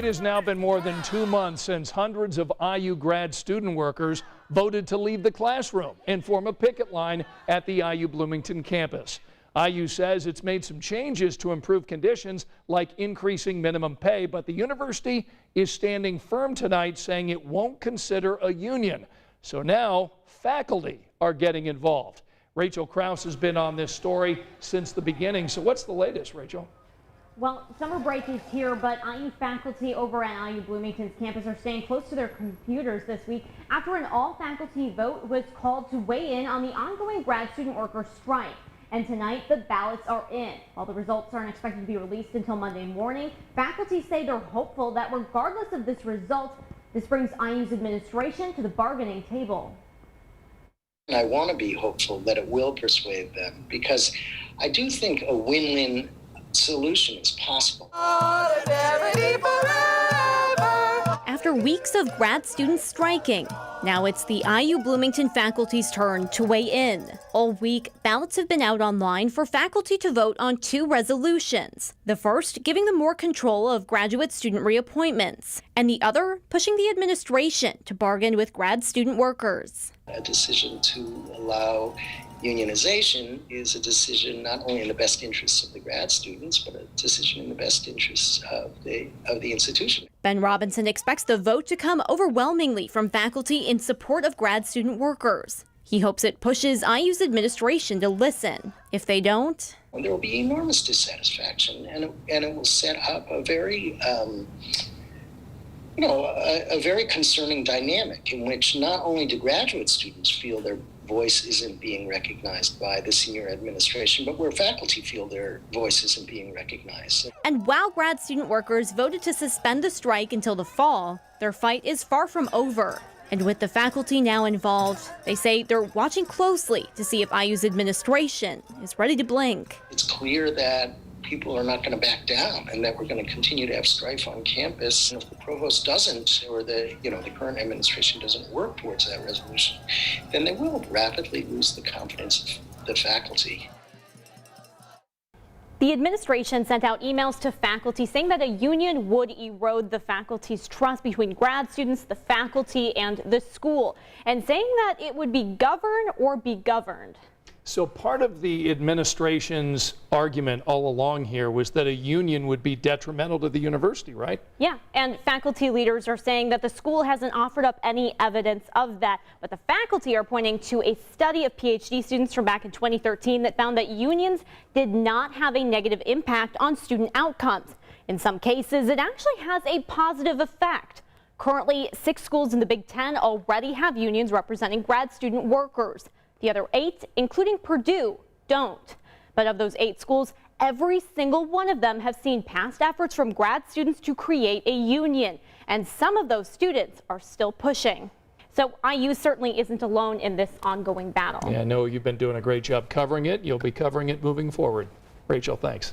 It has now been more than 2 months since hundreds of IU grad student workers voted to leave the classroom and form a picket line at the IU Bloomington campus. IU says it's made some changes to improve conditions, like increasing minimum pay, but the university is standing firm tonight, saying it won't consider a union. So now faculty are getting involved. Rachel Krause has been on this story since the beginning. So what's the latest, Rachel? Well, summer break is here, but IU faculty over at IU Bloomington's campus are staying close to their computers this week after an all-faculty vote was called to weigh in on the ongoing grad student worker strike. And tonight, the ballots are in. While the results aren't expected to be released until Monday morning, faculty say they're hopeful that regardless of this result, this brings IU's administration to the bargaining table. I want to be hopeful that it will persuade them, because I do think a win-win solution is possible. After weeks of grad students striking, now it's the IU Bloomington faculty's turn to weigh in. All week, ballots have been out online for faculty to vote on 2 resolutions. The first giving them more control of graduate student reappointments, and the other pushing the administration to bargain with grad student workers. A decision to allow unionization is a decision not only in the best interests of the grad students, but a decision in the best interests of the institution. Ben Robinson expects the vote to come overwhelmingly from faculty in support of grad student workers. He hopes it pushes IU's administration to listen. If they don't, there will be enormous dissatisfaction, and it will set up a very a very concerning dynamic in which not only do graduate students feel their voice isn't being recognized by the senior administration, but where faculty feel their voice isn't being recognized. And while grad student workers voted to suspend the strike until the fall, their fight is far from over. And with the faculty now involved, they say they're watching closely to see if IU's administration is ready to blink. It's clear that people are not going to back down, and that we're going to continue to have strife on campus. And if the provost doesn't, or the current administration doesn't work towards that resolution, then they will rapidly lose the confidence of the faculty. The administration sent out emails to faculty saying that a union would erode the faculty's trust between grad students, the faculty, and the school, and saying that it would be govern or be governed. So part of the administration's argument all along here was that a union would be detrimental to the university, right? Yeah, and faculty leaders are saying that the school hasn't offered up any evidence of that, but the faculty are pointing to a study of PhD students from back in 2013 that found that unions did not have a negative impact on student outcomes. In some cases, it actually has a positive effect. Currently, 6 schools in the Big Ten already have unions representing grad student workers. The other 8, including Purdue, don't. But of those 8 schools, every single one of them have seen past efforts from grad students to create a union. And some of those students are still pushing. So IU certainly isn't alone in this ongoing battle. Yeah, I know you've been doing a great job covering it. You'll be covering it moving forward. Rachel, thanks.